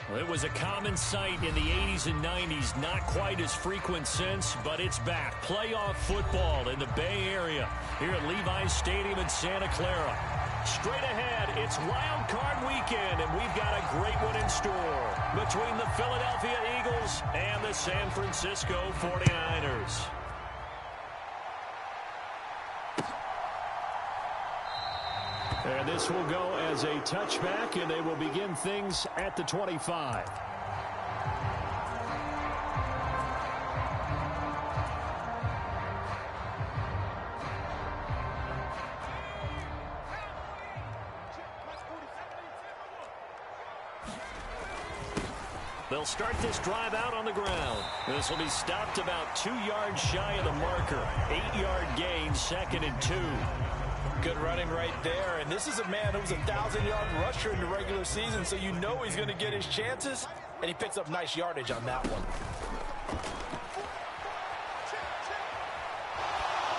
Well, it was a common sight in the 80s and 90s. Not quite as frequent since, but it's back. Playoff football in the Bay Area here at Levi's Stadium in Santa Clara. Straight ahead, it's Wild Card Weekend, and we've got a great one in store between the Philadelphia Eagles and the San Francisco 49ers. And this will go as a touchback, and they will begin things at the 25. They'll start this drive out on the ground. This will be stopped about 2 yards shy of the marker. 8-yard gain, 2nd and 2. Good running right there, and this is a man who was a 1,000-yard rusher in the regular season, so you know he's going to get his chances, and he picks up nice yardage on that one.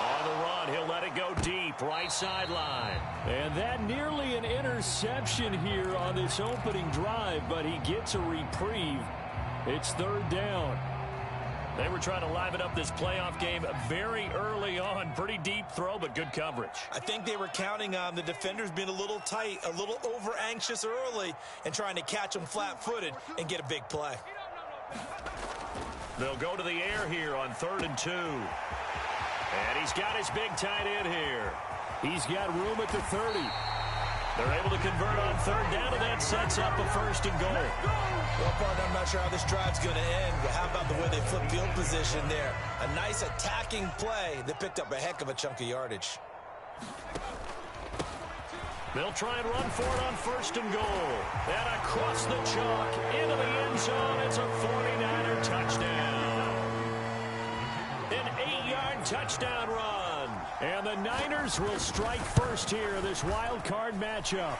On the run, he'll let it go deep, right sideline. And that nearly an interception here on this opening drive, but he gets a reprieve. It's 3rd down. They were trying to liven up this playoff game very early on. Pretty deep throw, but good coverage. I think they were counting on the defenders being a little tight, a little over-anxious early, and trying to catch them flat-footed and get a big play. They'll go to the air here on 3rd and 2. And he's got his big tight end here. He's got room at the 30. They're able to convert on 3rd down, and that sets up a 1st and goal. Well, partner, I'm not sure how this drive's going to end, but how about the way they flip field position there? A nice attacking play that picked up a heck of a chunk of yardage. They'll try and run for it on 1st and goal. And across the chalk, into the end zone, it's a 49er touchdown. An 8-yard touchdown run. And the Niners will strike first here, this wild card matchup.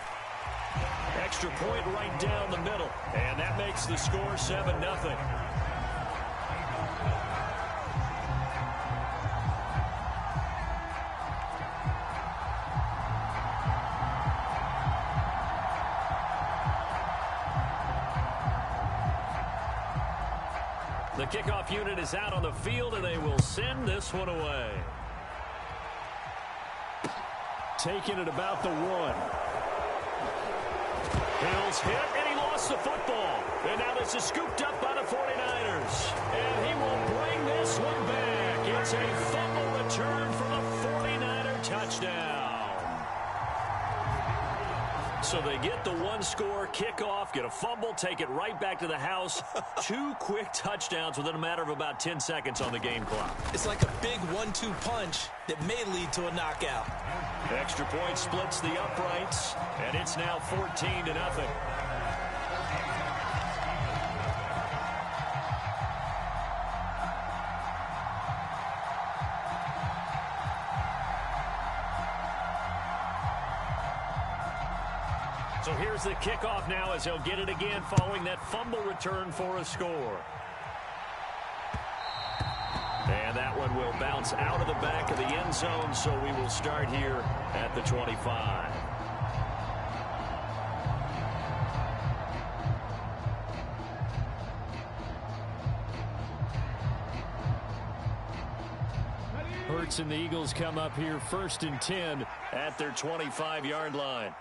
Extra point right down the middle. And that makes the score 7-0. The kickoff unit is out on the field, and they will send this one away. Taking it about the 1. Hill's hit, and he lost the football. And now this is scooped up by the 49ers. And he will bring this one back. It's a fumble return for the 49er touchdown. So they get the 1-score kickoff, get a fumble, take it right back to the house. 2 quick touchdowns within a matter of about 10 seconds on the game clock. It's like a big 1-2 punch that may lead to a knockout. Extra point splits the uprights, and it's now 14-0. So here's the kickoff now as he'll get it again following that fumble return for a score. And that one will bounce out of the back of the end zone, so we will start here at the 25. Hurts and the Eagles come up here 1st and 10 at their 25-yard line.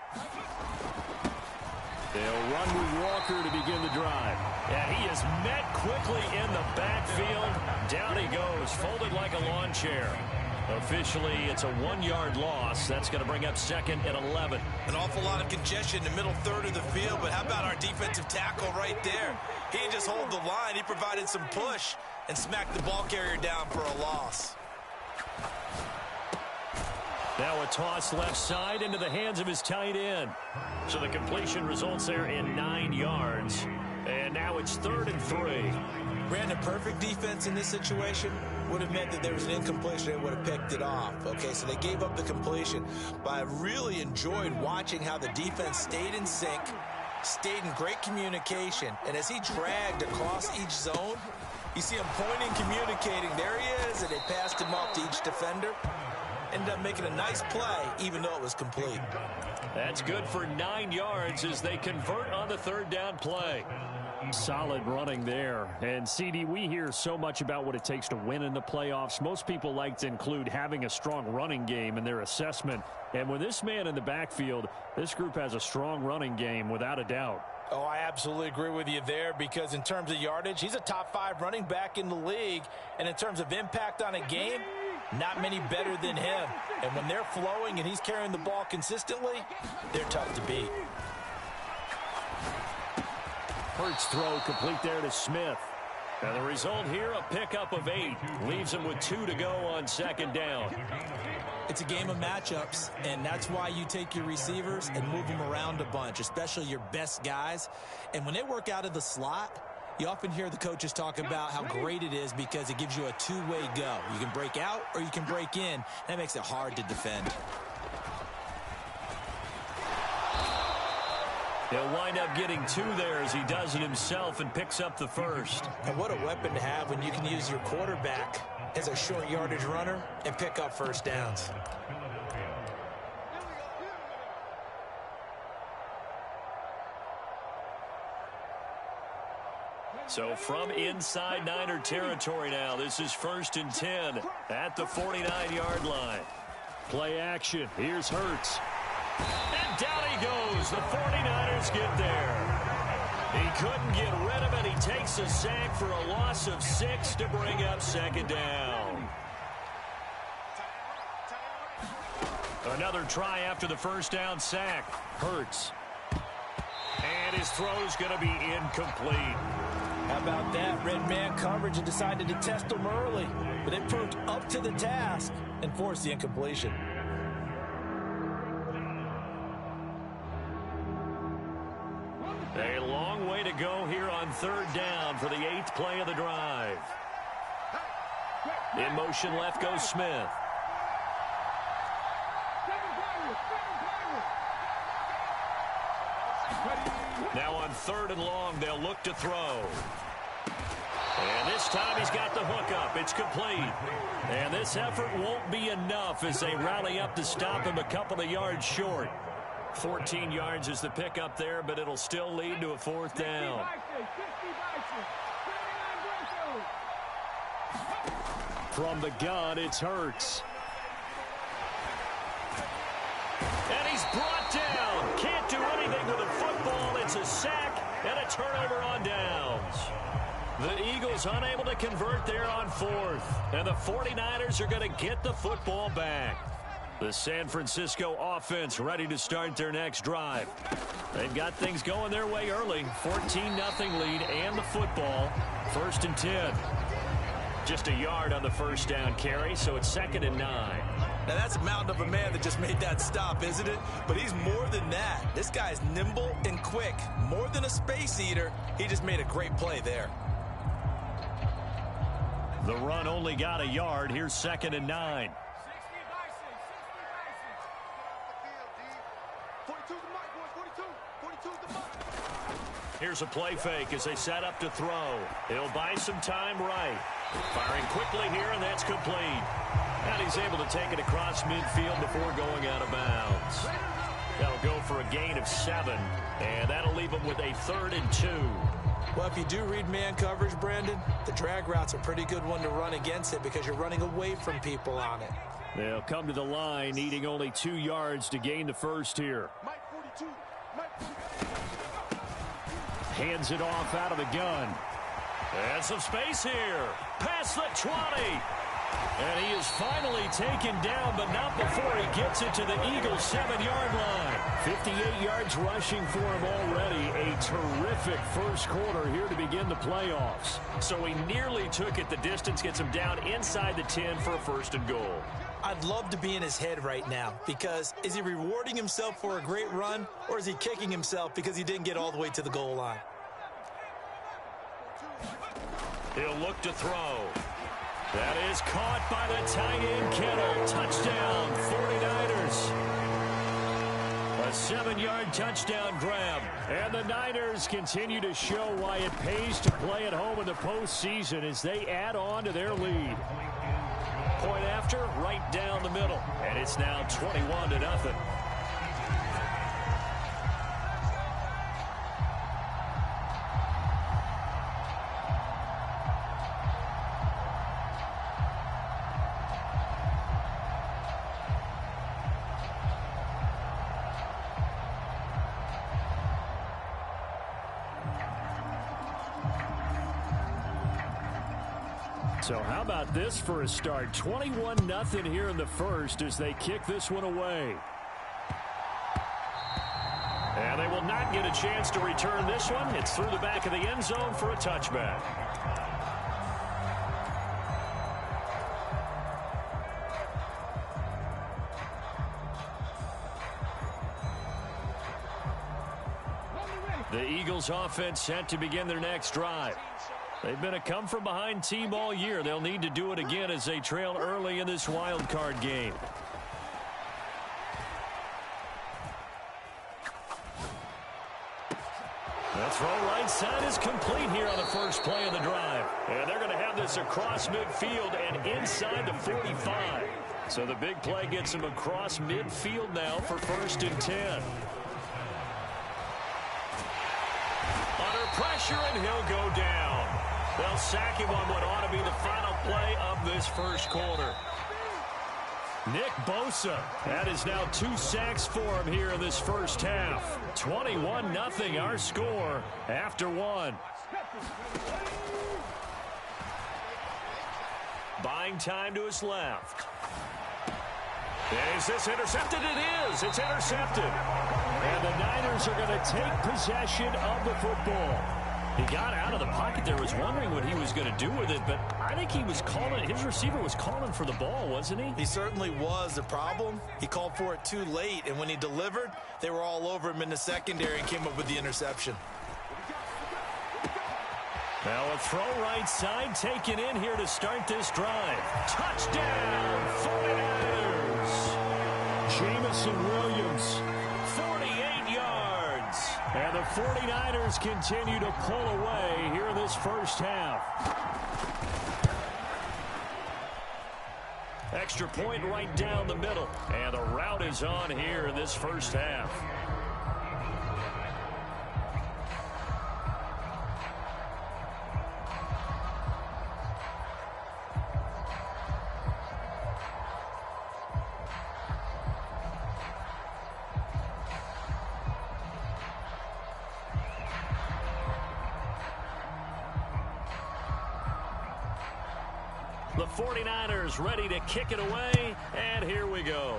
They'll run with Walker to begin the drive. And he is met quickly in the backfield. Down he goes, folded like a lawn chair. Officially, it's a 1-yard loss. That's going to bring up 2nd and 11. An awful lot of congestion in the middle third of the field, but how about our defensive tackle right there? He didn't just hold the line. He provided some push and smacked the ball carrier down for a loss. Now a toss left side into the hands of his tight end. So the completion results there in 9 yards. And now it's 3rd and 3. Ran a perfect defense in this situation. Would have meant that there was an incompletion. They would have picked it off. Okay, so they gave up the completion. But I really enjoyed watching how the defense stayed in sync, stayed in great communication. And as he dragged across each zone, you see him pointing, communicating. There he is, and they passed him off to each defender. Ended up making a nice play, even though it was complete. That's good for 9 yards as they convert on the 3rd down play. Solid running there. And, CD, we hear so much about what it takes to win in the playoffs. Most people like to include having a strong running game in their assessment. And with this man in the backfield, this group has a strong running game without a doubt. Oh, I absolutely agree with you there, because in terms of yardage, he's a top 5 running back in the league. And in terms of impact on a game, not many better than him. And when they're flowing and he's carrying the ball consistently, they're tough to beat. Hurts throw complete there to Smith. And the result here, a pickup of 8. Leaves him with 2 to go on second down. It's a game of matchups, and that's why you take your receivers and move them around a bunch, especially your best guys. And when they work out of the slot, you often hear the coaches talk about how great it is because it gives you a two-way go. You can break out or you can break in. That makes it hard to defend. He'll wind up getting 2 there as he does it himself and picks up the first. And what a weapon to have when you can use your quarterback as a short yardage runner and pick up first downs. So from inside Niner territory now, this is 1st and 10 at the 49-yard line. Play action. Here's Hurts. And down he goes. The 49ers get there. He couldn't get rid of it. He takes a sack for a loss of 6 to bring up second down. Another try after the first down sack. Hurts. And his throw's going to be incomplete. How about that? Red man coverage and decided to test them early. But it proved up to the task and forced the incompletion. A long way to go here on 3rd down for the 8th play of the drive. In motion left goes Smith. Now on 3rd and long, they'll look to throw. And this time he's got the hook up. It's complete. And this effort won't be enough as they rally up to stop him a couple of yards short. 14 yards is the pickup there, but it'll still lead to a 4th down. From the gun, it's Hurts. And he's brought down. Can't do anything with a football. It's a sack and a turnover on downs. The Eagles unable to convert there on 4th. And the 49ers are going to get the football back. The San Francisco offense ready to start their next drive. They've got things going their way early. 14-0 lead and the football. 1st and 10. Just a yard on the first down carry, so it's 2nd and 9. Now that's a mountain of a man that just made that stop, isn't it? But he's more than that. This guy's nimble and quick. More than a space eater. He just made a great play there. The run only got a yard. Here's 2nd and 9. Here's a play fake as they set up to throw. He'll buy some time right. Firing quickly here, and that's complete. And he's able to take it across midfield before going out of bounds. That'll go for a gain of 7, and that'll leave him with a 3rd and 2. Well, if you do read man coverage, Brandon, the drag route's a pretty good one to run against it because you're running away from people on it. They'll come to the line, needing only 2 yards to gain the first here. Hands it off out of the gun. And some space here. Past the 20. And he is finally taken down, but not before he gets it to the Eagles' 7-yard line. 58 yards rushing for him already. A terrific first quarter here to begin the playoffs. So he nearly took it the distance, gets him down inside the 10 for a 1st and goal. I'd love to be in his head right now because is he rewarding himself for a great run or is he kicking himself because he didn't get all the way to the goal line? He'll look to throw. That is caught by the tight end Kittle. Touchdown, 49ers. A 7-yard touchdown grab. And the Niners continue to show why it pays to play at home in the postseason as they add on to their lead. Point after, right down the middle. And it's now 21-0. So how about this for a start? 21-0 here in the first as they kick this one away. And they will not get a chance to return this one. It's through the back of the end zone for a touchback. The Eagles offense set to begin their next drive. They've been a come-from-behind team all year. They'll need to do it again as they trail early in this wild card game. The throw right side is complete here on the first play of the drive. And they're going to have this across midfield and inside the 45. So the big play gets them across midfield now for 1st and 10. Under pressure, and he'll go down. They'll sack him on what ought to be the final play of this first quarter. Nick Bosa, that is now 2 sacks for him here in this first half. 21-0 our score after 1. Buying time to his left. Is this intercepted? It is. It's intercepted. And the Niners are going to take possession of the football. He got out of the pocket there, was wondering what he was going to do with it, but I think he was calling, his receiver was calling for the ball, wasn't he? He certainly was. The problem, he called for it too late, and when he delivered, they were all over him in the secondary and came up with the interception. Now a throw right side taken in here to start this drive. Touchdown, 49ers. Jamison Williams, 48 yards. And the 49ers continue to pull away here in this first half. Extra point right down the middle. And the route is on here in this first half. The 49ers ready to kick it away, and here we go.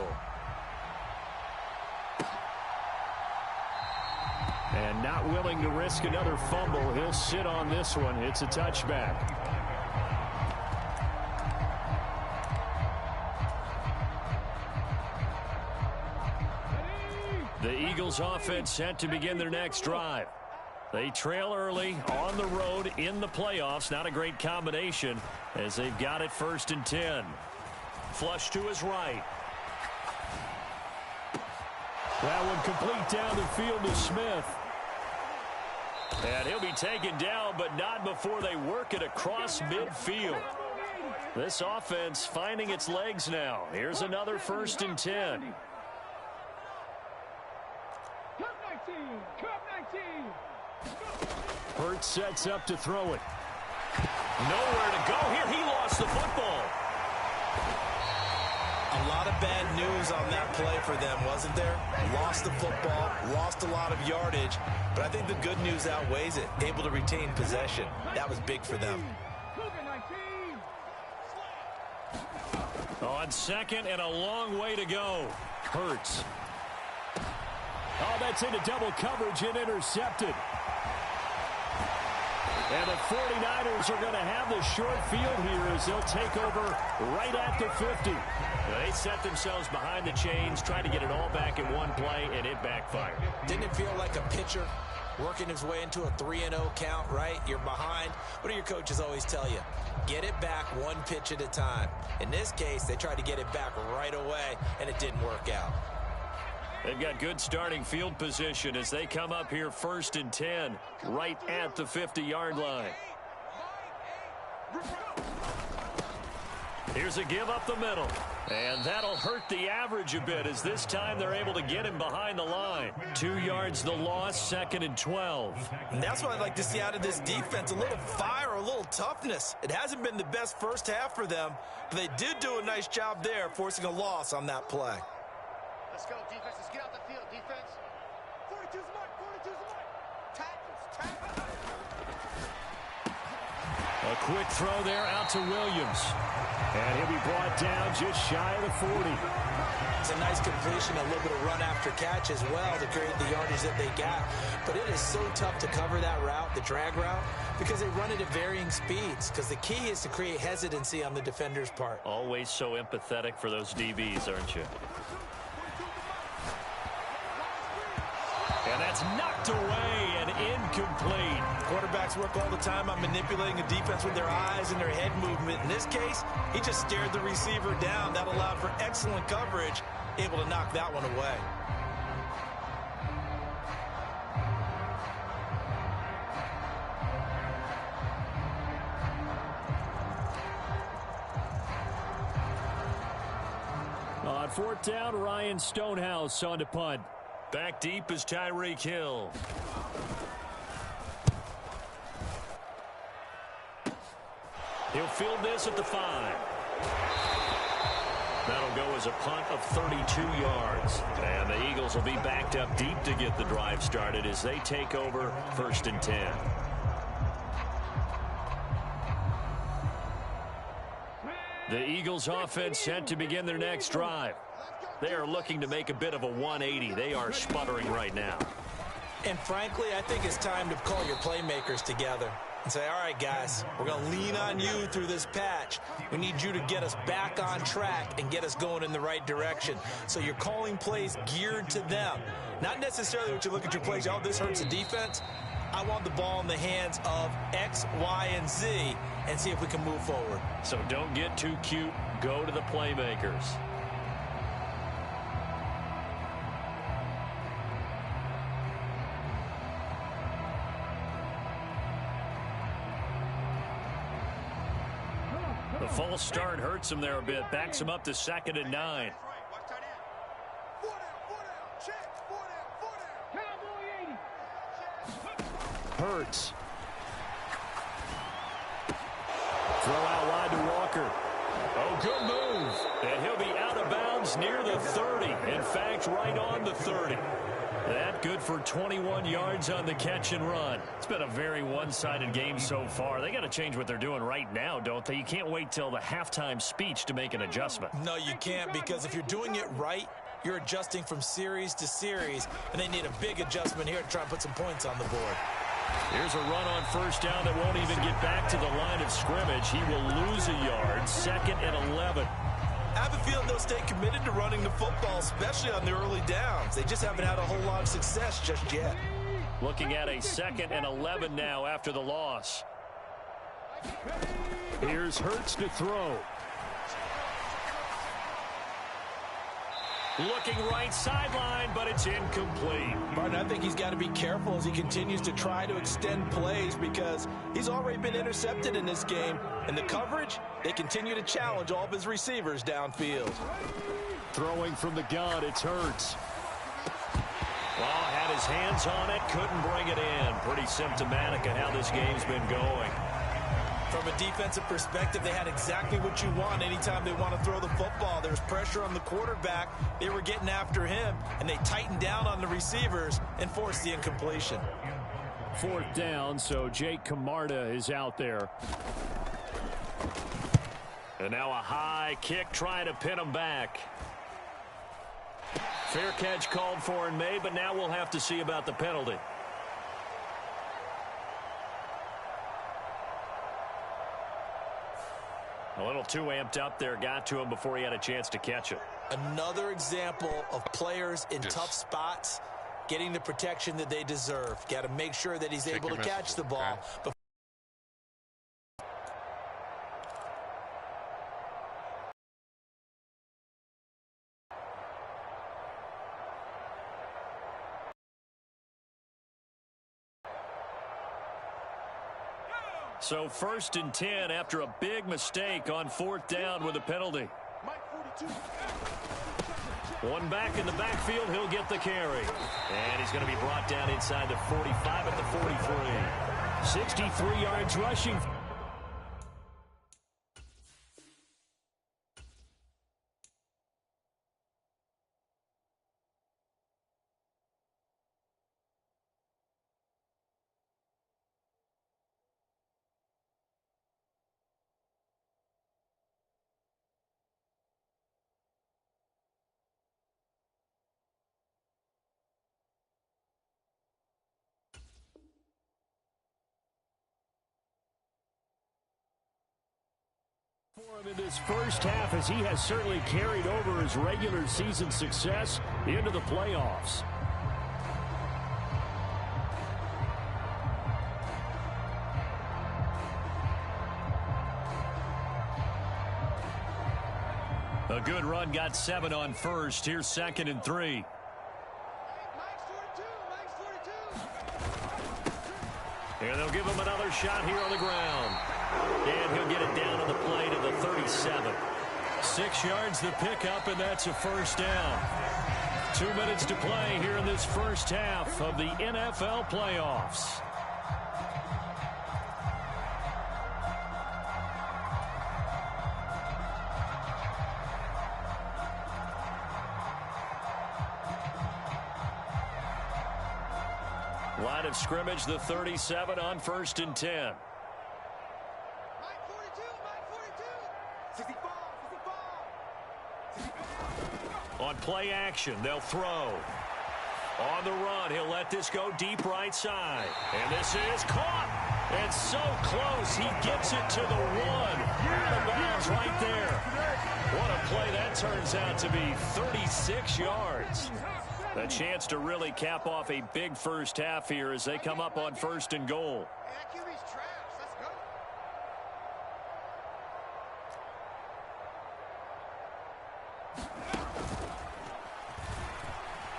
And not willing to risk another fumble, he'll sit on this one. It's a touchback. The Eagles offense set to begin their next drive. They trail early on the road in the playoffs. Not a great combination as they've got it 1st and 10. Flush to his right. That one complete down the field to Smith. And he'll be taken down, but not before they work it across midfield. This offense finding its legs now. Here's another 1st and 10. Hurts sets up to throw it. Nowhere to go here. He lost the football. A lot of bad news on that play for them, wasn't there? Lost the football, lost a lot of yardage, but I think the good news outweighs it. Able to retain possession. That was big for them. On second and a long way to go. Hurts. Oh, that's into double coverage and intercepted. And the 49ers are going to have the short field here as they'll take over right at the 50. They set themselves behind the chains, trying to get it all back in one play, and it backfired. Didn't it feel like a pitcher working his way into a 3-0 count, right? You're behind. What do your coaches always tell you? Get it back one pitch at a time. In this case, they tried to get it back right away, and it didn't work out. They've got good starting field position as they come up here 1st and 10, right at the 50-yard line. Here's a give up the middle. And that'll hurt the average a bit as this time they're able to get him behind the line. 2 yards the loss, 2nd and 12. And that's what I'd like to see out of this defense, a little fire, a little toughness. It hasn't been the best first half for them, but they did do a nice job there, forcing a loss on that play. Let's go, defense. Let's get out the field, defense. 42's the mark, 42's the mark. Tackles, tackles. A quick throw there out to Williams. And he'll be brought down just shy of the 40. It's a nice completion, a little bit of run after catch as well to create the yardage that they got. But it is so tough to cover that route, the drag route, because they run it at varying speeds. Because the key is to create hesitancy on the defender's part. Always so empathetic for those DBs, aren't you? And that's knocked away and incomplete. Quarterbacks work all the time on manipulating a defense with their eyes and their head movement. In this case, he just stared the receiver down. That allowed for excellent coverage, able to knock that one away. On fourth down, Ryan Stonehouse on to punt. Back deep is Tyreek Hill. He'll field this at the 5. That'll go as a punt of 32 yards. And the Eagles will be backed up deep to get the drive started as they take over 1st and 10. The Eagles offense set to begin their next drive. They are looking to make a bit of a 180. They are sputtering right now. And frankly, I think it's time to call your playmakers together and say, all right, guys, we're going to lean on you through this patch. We need you to get us back on track and get us going in the right direction. So you're calling plays geared to them. Not necessarily what you look at your plays, oh, this hurts the defense. I want the ball in the hands of X, Y, and Z and see if we can move forward. So don't get too cute. Go to the playmakers. The false start hurts him there a bit. Backs him up to 2nd and 9. Hurts. Throw out wide to Walker. Oh, good move. And he'll be out of bounds near the 30. In fact, right on the 30. That good for 21 yards on the catch and run. It's been a very one-sided game so far. They got to change what they're doing right now, don't they? You can't wait till the halftime speech to make an adjustment. No, you can't, because if you're doing it right, you're adjusting from series to series, and they need a big adjustment here to try and put some points on the board. Here's a run on 1st down that won't even get back to the line of scrimmage. He will lose a yard. 2nd and 11. I have a feeling they'll stay committed to running the football, especially on the early downs. They just haven't had a whole lot of success just yet. Looking at a 2nd and 11 now after the loss. Here's Hurts to throw. Looking right sideline, but it's incomplete. Martin, I think he's got to be careful as he continues to try to extend plays because he's already been intercepted in this game. And the coverage, they continue to challenge all of his receivers downfield. Throwing from the gun, it's Hurts. Well, had his hands on it, couldn't bring it in. Pretty symptomatic of how this game's been going. From a defensive perspective, they had exactly what you want anytime they want to throw the football. There's pressure on the quarterback. They were getting after him, and they tightened down on the receivers and forced the incompletion. 4th down, so Jake Camarda is out there. And now a high kick trying to pin him back. Fair catch called for and made, but now we'll have to see about the penalty. A little too amped up there, got to him before he had a chance to catch it. Another example of players in tough spots getting the protection that they deserve. Got to make sure that he's able to catch the ball. Okay. So 1st and 10 after a big mistake on 4th down with a penalty. One back in the backfield, he'll get the carry. And he's going to be brought down inside the 45 at the 43. 63 yards rushing. For him in this first half, as he has certainly carried over his regular season success into the playoffs. A good run, got 7 on first. Here's 2nd and 3. And they'll give him another shot here on the ground. And he'll get it down on the play to the 37. 6 yards the pickup, and that's a first down. 2 minutes to play here in this first half of the NFL playoffs. Line of scrimmage, the 37 on 1st and 10. On play action, they'll throw. On the run, he'll let this go deep right side. And this is caught. And so close, he gets it to the 1. Out of bounds right there. What a play that turns out to be, 36 yards. A chance to really cap off a big first half here as they come up on 1st and goal.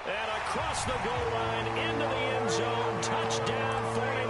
And across the goal line into the end zone. Touchdown 49.